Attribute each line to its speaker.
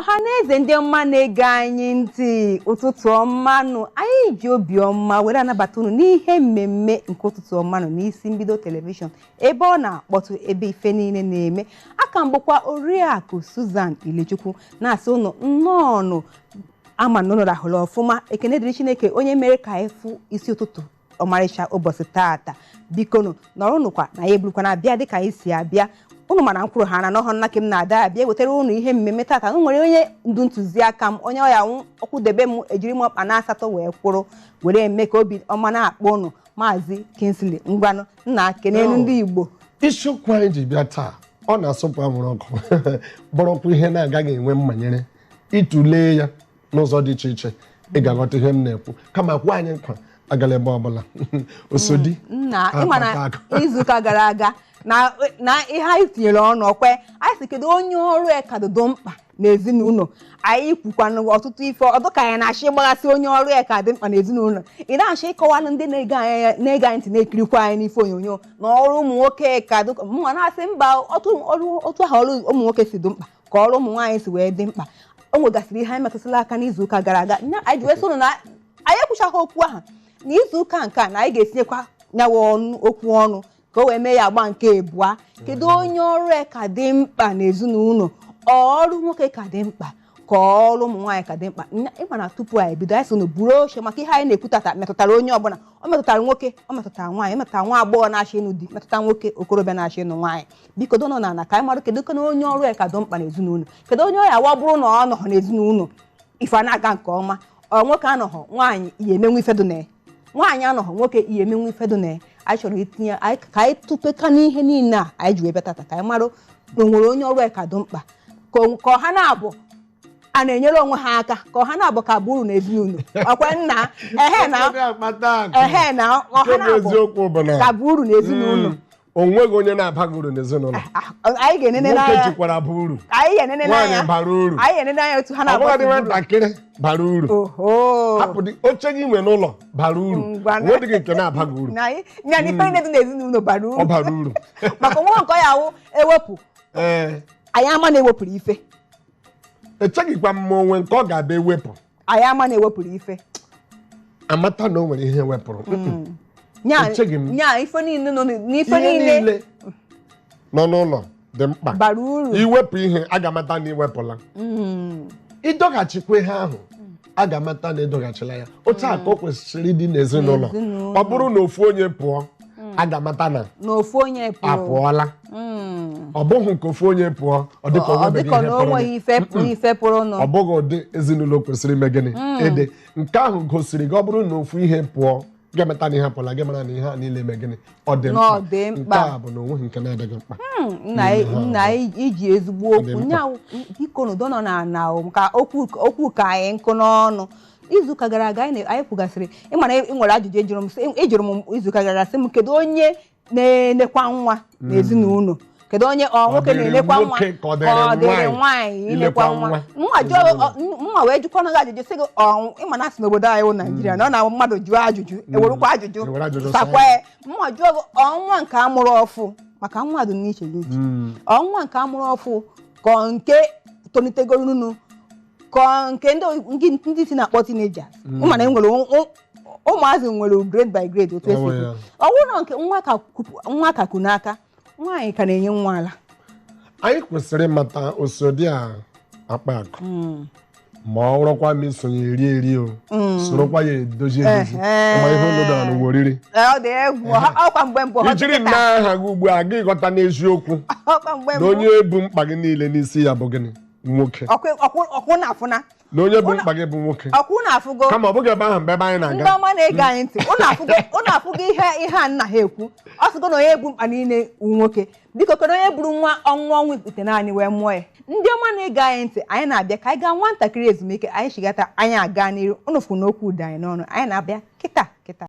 Speaker 1: Ọhaneze ndị ọma na-ege anyị ntị ụtụtụ ọmanụ anyị ji obi ọma were anabata unu n'ihe mmemme nke ụtụtụ ọmanụ n'isi mbido telivishọn ebe ọ na-akpọtụ ebe ife niile na-eme aka mgbakwa Oriakụ Susan Ilechukwu na-asị unu nnọọ ama na unu rahụrụ ọfụma ekene dịrị Chineke onye mere ka efu isi ụtụtụ ọmarịcha ụbọchị taata biko nọrọ nụkwa na ya eburukwa na-abịa dịka anyị si abịa unu mana mkwuru ha na n'ọhọ nna m na-ada abịa wetara unu ihe mmemme tata nwere onye ndu ntụziaka m onye ọya ọkwụ debe m ejiri m ọkpa na asatọ wee kwụrụ were eme ka obi ọma na-akpọ unu Maazị Kingsley ngwanụ nna kenelu ndị Igbo
Speaker 2: isiokwu anyị ji bịa taa ọ na-asụpụ anwụrụ ọkụ bụrụkwa ihe na-agaghị enwe mmanyere ịtụlee ya n'ụzọ dị iche iche ị ga-aghọta ihe m na-ekwu kama kwa anyị nkwa agala ebe ọbụla osodi
Speaker 1: nna ịmana izuụka gara aga na ihe anyị tinyere ọnụ ọkwe anyị si kedu onye ọrụ ekadodo mkpa n'ezinụlọ anyị kwukwana ọtụtụ ife ọdụka ya na-achị ịgbaghasị onye ọrụ eka dị mkpa n'ezinụlọ ị na-achị ịkọwalụ ndị na-ege anyị ntị na-ekirikwa anyị n'ife onyonyo na ọrụ ụmụ nwoke ka mma na-asị mba otu ahụ ọrụ ụmụ nwoke si dị mkpa ka ọrụ ụmụ nwaanyị si wee dị mkpa o nwegasịrị ihe anyị metụtala aka n'izuụka gara aga anyị ji wee soro na anyị ekwuchaghị okwu ahụ n'izuụka nke a na anyị ga-etinyekwa nyawa okwu ọnụ ka o wee mee ya agba nke abụọ kedu onye ọrụ eka dị mkpa n'ezinụlọ ọrụ nwoke ka dị mkpa ka ọrụ ụmụ nwaanyị ka dị mkpa ịma na tupu anyị bido anyị so na buru oche maka ihe anyị na-ekwu tata metụtara onye ọbụla ọ metụtara nwoke ọ metụtara nwaanyị metụtara nwa agbọghọ na-achị ịnụ di metụtara nwoke okorobịa na-achị ịnụ nwaanyị biko dono na ka anyị mara kedu ka onye ọrụ eka dị mkpa n'ezinụlọ kedu onye ọya wa bụrụ na ọ nọghọ n'ezinụlọ ife a na-aga nke ọma nwoke anọghọ nwaanyị ihe emenwe ifedo na nwaanyị anọghọ nwoke ihe emenwe ifedo na anyị chọrọ itinye ka anyị tụpeka n'ihe niile a anyị ji wee bịa tata ka anyị mara na o nwere onye ọrụ eka dị mkpa ka ọha na-abụ a na-enyere onwe ha aka ka ọha na-abụ ka bụrụ n'ezinụlọ ọkwa nna ehe na ọha na-abụ ka bụrụ n'ezinụlọ
Speaker 2: onweghị onye na-abaghị uru n'ezinụlọ
Speaker 1: anyị ga-enene
Speaker 2: nwoke jikwara bara uru nwaanyị bara uru
Speaker 1: anyị ga-enene anya otu ha na-abụ
Speaker 2: nwatakịrị bara uru hapụdị oche gị nwe n'ụlọ bara uru nwedịghị nke na-abaghị uru
Speaker 1: nya n'ife niile dị n'ezinụlọ bara uru
Speaker 2: ọ bara uru
Speaker 1: maka nwa nke ya wụ ewepụ anyị ama na-ewepụrụ ife
Speaker 2: echeghịkwa m onwe nke ọ ga-abịa ewepụ
Speaker 1: anyị ama na-ewepụrụ ife
Speaker 2: amata na o nwere ihe wepụrụ
Speaker 1: nya ife niile
Speaker 2: nọ n'ụlọ dị mkpa
Speaker 1: bara uru
Speaker 2: iwepụ ihe a ga-amata na iwepụla ịdọghachikwa ihe ahụ a ga-amata na ịdọghachila ya otu a ka o kwesịrị ịdị n'ezinụlọ ọ bụrụ na ofu onye pụọ a ga-amata na
Speaker 1: ofu onye
Speaker 2: apụọla ọ bụghị nke ofu onye pụọ ọ dịka
Speaker 1: na onweghị ife pụrụ
Speaker 2: ọ bụghị ụdị ezinụlọ kwesịrị ime gịnị ede nke ahụ gosiri gị ọ bụrụ na ofu ihe pụọ ga-emeta na ihe apụla gị mara na ihe a niile eme gịnị ọ dị mkpa nke a bụ na onweghị nke na-adịghị mkpa
Speaker 1: nna iji ezigbo okwu nya biko n'udo nọ na ka okwu ka anyị nkụ n'ọnụ izuụka gara aga anyị kwugasịrị ịmana nwere ajụjụ ejụrụ m izuụka gara sị m kedu onye na-enekwa nwa n'ezinụlọ kedu onye nwoke na-enekwa nwa ka ọ dịrị nwaanyị ilekwa nwa mma wee jụkwa naghị ajụjụ sị gị ịma na asị n'obodo anyị wụ Naijiria na ọ na mmadụ jụọ ajụjụ ewerukwa ajụjụ sakwa mma jụọ gị ọnwa nke amụrụ ọfụ maka nwa dị n'iche n'iche ọnwa nke amụrụ ọfụ ka nke tolitegoro nunu ka nke ndị si na-akpọ teenagers mana enwere ụmụazị nwere grade by grade otu esi ọ bụrụ na nke nwa ka kụ n'aka nwaanyị ka na-enye nwa ala
Speaker 2: anyị kwesịrị ịmata osodi a akpa akụ ma ọ bụrụkwa ma isonye eri o sorokwa ya edozi ma ihe ụlọdara n'ụwa oriri ijiri nna aha gị ugbu a gị ghọta n'eziokwu na onye ebu mkpa gị niile n'isi ya bụ gịnị nwoke na onye bụ mkpa gị bụ nwoke kama ọ bụghị ebe ahụ mgbe ebe anyị na-aga
Speaker 1: ndị ọma na-ege anyị ntị ụnụ afụgo ihe a nna ha ekwu ọ sịgo na onye bu mkpa niile nwoke biko kedu onye buru nwa ọnwụ ikpute naanị wee mụọ ya ndị ọma na-ege anyị ntị anyị na-abịa ka anyị gaa nwatakịrị ezumike anyị chigata anyị aga n'iru ụnụ fụ n'okwu ụda anyị n'ọnụ anyị na-abịa kịta